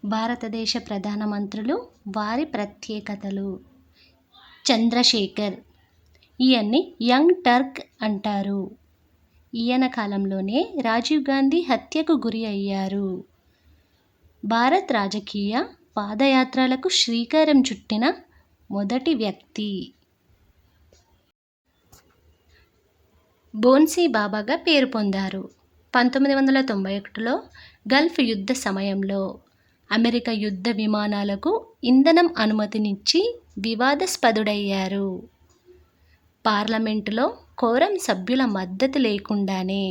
భారతదేశ ప్రధానమంత్రులు, వారి ప్రత్యేకతలు. చంద్రశేఖర్, ఈయన్ని యంగ్ టర్క్ అంటారు. ఈయన కాలంలోనే రాజీవ్ గాంధీ హత్యకు గురి అయ్యారు. భారత్ రాజకీయ పాదయాత్రలకు శ్రీకారం చుట్టిన మొదటి వ్యక్తి. బోన్సీ బాబాగా పేరు పొందారు. 1991లో గల్ఫ్ యుద్ధ సమయంలో అమెరికా యుద్ధ విమానాలకు ఇంధనం అనుమతినిచ్చి వివాదాస్పదుడయ్యారు. పార్లమెంటులో కోరం సభ్యుల మద్దతు లేకుండానే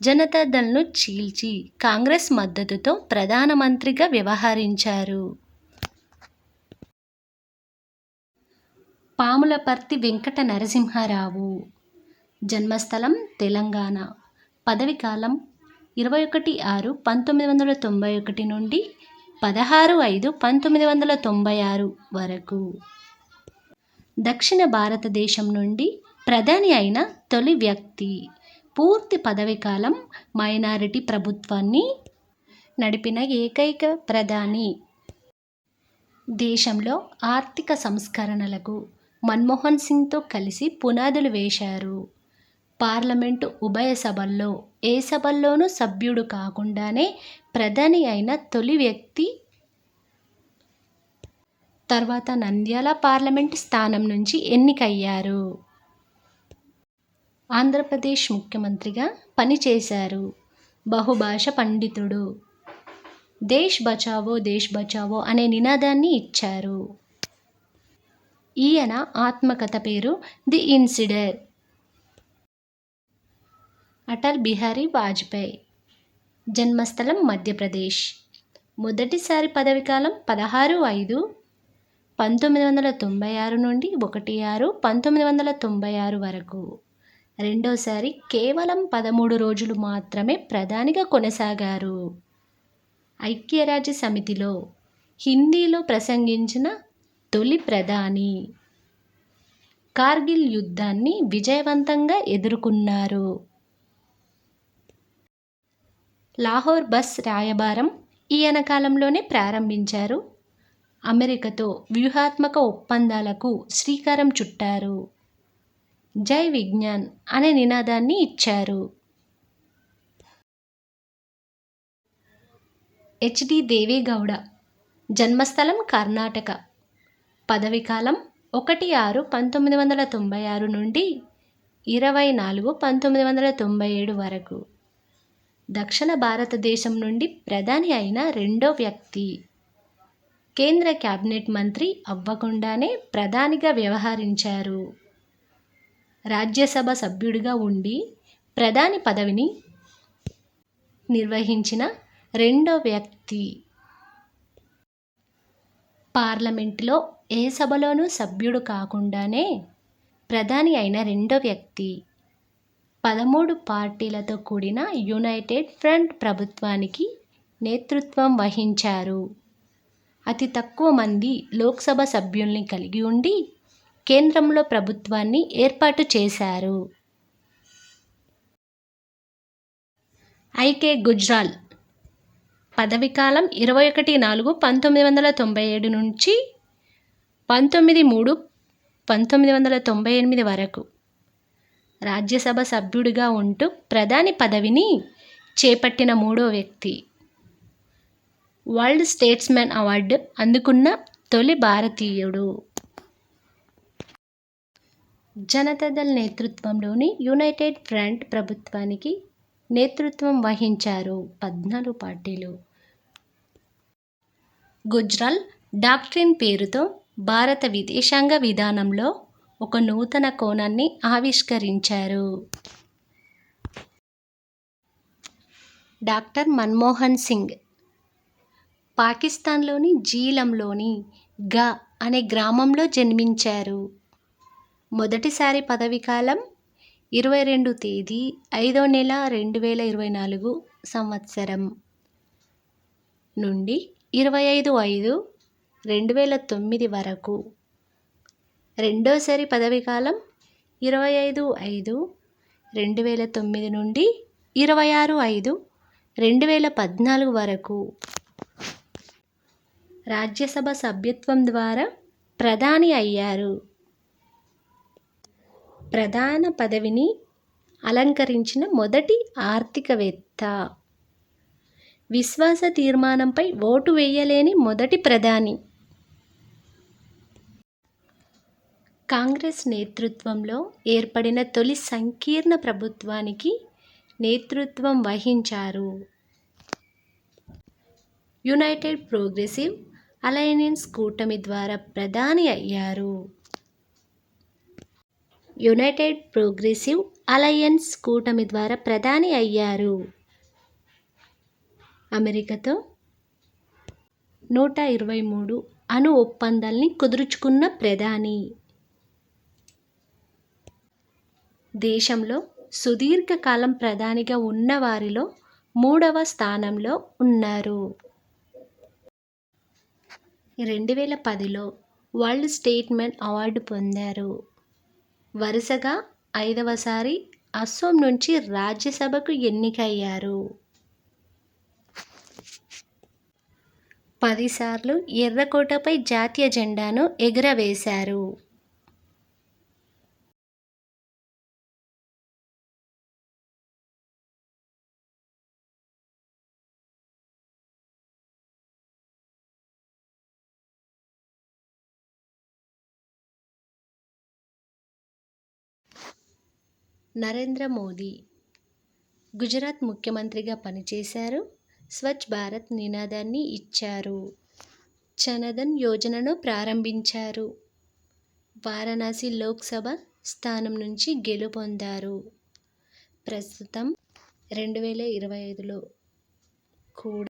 జనతాదళ్ను చీల్చి కాంగ్రెస్ మద్దతుతో ప్రధానమంత్రిగా వ్యవహరించారు. పాములపర్తి వెంకట నరసింహారావు, జన్మస్థలం తెలంగాణ, పదవీకాలం 21/6/1991 నుండి 16/5/1996 వరకు. దక్షిణ భారతదేశం నుండి ప్రధాని అయిన తొలి వ్యక్తి. పూర్తి పదవీకాలం మైనారిటీ ప్రభుత్వాన్ని నడిపిన ఏకైక ప్రధాని. దేశంలో ఆర్థిక సంస్కరణలకు మన్మోహన్ సింగ్తో కలిసి పునాదులు వేశారు. పార్లమెంటు ఉభయ సభల్లో ఏ సభల్లోనూ సభ్యుడు కాకుండానే ప్రధాని అయిన తొలి వ్యక్తి. తర్వాత నంద్యాల పార్లమెంటు స్థానం నుంచి ఎన్నికయ్యారు. ఆంధ్రప్రదేశ్ ముఖ్యమంత్రిగా పనిచేశారు. బహుభాష పండితుడు. దేశ్ బచావో దేశ్ బచావో అనే నినాదాన్ని ఇచ్చారు. ఈయన ఆత్మకథ పేరు ది ఇన్సిడర్. అటల్ బిహారీ వాజ్పేయి, జన్మస్థలం మధ్యప్రదేశ్, మొదటిసారి పదవీకాలం 16/5/1996 నుండి 1/6/1996 వరకు. రెండోసారి కేవలం 13 రోజులు మాత్రమే ప్రధానిగా కొనసాగారు. ఐక్యరాజ్య సమితిలో హిందీలో ప్రసంగించిన తొలి ప్రధాని. కార్గిల్ యుద్ధాన్ని విజయవంతంగా ఎదుర్కొన్నారు. లాహోర్ బస్ రాయబారం ఈయన కాలంలోనే ప్రారంభించారు. అమెరికాతో వ్యూహాత్మక ఒప్పందాలకు శ్రీకారం చుట్టారు. జై విజ్ఞాన్ అనే నినాదాన్ని ఇచ్చారు. హెచ్.డి. దేవేగౌడ, జన్మస్థలం కర్ణాటక, పదవీకాలం 1/6/1996 నుండి 24/1997 వరకు. దక్షిణ భారతదేశం నుండి ప్రధాని అయిన రెండో వ్యక్తి. కేంద్ర కేబినెట్ మంత్రి అవ్వకుండానే ప్రధానిగా వ్యవహరించారు. రాజ్యసభ సభ్యుడిగా ఉండి ప్రధాని పదవిని నిర్వహించిన రెండో వ్యక్తి. పార్లమెంటులో ఏ సభలోనూ సభ్యుడు కాకుండానే ప్రధాని అయిన రెండో వ్యక్తి. 13 పార్టీలతో కూడిన యునైటెడ్ ఫ్రంట్ ప్రభుత్వానికి నేతృత్వం వహించారు. అతి తక్కువ మంది లోక్సభ సభ్యుల్ని కలిగి ఉండి కేంద్రంలో ప్రభుత్వాన్ని ఏర్పాటు చేశారు. ఐ.కె. గుజ్రాల్, పదవీకాలం 21/4/1997 నుంచి 19/3/1998 వరకు. రాజ్యసభ సభ్యుడిగా ఉంటూ ప్రధాని పదవిని చేపట్టిన మూడో వ్యక్తి. వరల్డ్ స్టేట్స్మన్ అవార్డు అందుకున్న తొలి భారతీయుడు. జనతాదళ్ నేతృత్వంలోని యునైటెడ్ ఫ్రంట్ ప్రభుత్వానికి నేతృత్వం వహించారు. 14 పార్టీలు. గుజ్రాల్ డాక్ట్రిన్ పేరుతో భారత విదేశాంగ విధానంలో ఒక నూతన కోణాన్ని ఆవిష్కరించారు. డాక్టర్ మన్మోహన్ సింగ్ పాకిస్తాన్లోని జీలంలోని గా అనే గ్రామంలో జన్మించారు. మొదటిసారి పదవీకాలం 22/5/2024 సంవత్సరం నుండి 25/5/2009 వరకు. రెండోసారి పదవీకాలం 25/5/2009 నుండి 26/5/2014 వరకు. రాజ్యసభ సభ్యత్వం ద్వారా ప్రధాని అయ్యారు. ప్రధాన పదవిని అలంకరించిన మొదటి ఆర్థికవేత్త. విశ్వాస తీర్మానంపై ఓటు వేయలేని మొదటి ప్రధాని. కాంగ్రెస్ నేతృత్వంలో ఏర్పడిన తొలి సంకీర్ణ ప్రభుత్వానికి నేతృత్వం వహించారు. యునైటెడ్ ప్రోగ్రెసివ్ అలయన్స్ కూటమి ద్వారా ప్రధాని అయ్యారు. యునైటెడ్ ప్రోగ్రెసివ్ అలయన్స్ కూటమి ద్వారా ప్రధాని అయ్యారు. అమెరికాతో 123 అణు ఒప్పందాల్ని కుదుర్చుకున్న ప్రధాని. దేశంలో సుదీర్ఘకాలం ప్రధానిగా ఉన్నవారిలో 3వ స్థానంలో ఉన్నారు. 2010లో వరల్డ్ స్టేట్స్మన్ అవార్డు పొందారు. వరుసగా 5వసారి అసోం నుంచి రాజ్యసభకు ఎన్నికయ్యారు. 10 సార్లు ఎర్రకోటపై జాతీయ జెండాను ఎగురవేశారు. నరేంద్ర మోదీ గుజరాత్ ముఖ్యమంత్రిగా పనిచేశారు. స్వచ్ఛ్ భారత్ నినాదాన్ని ఇచ్చారు. జనధన్ యోజనను ప్రారంభించారు. వారణాసి లోక్సభ స్థానం నుంచి గెలుపొందారు. ప్రస్తుతం 2025లో కూడా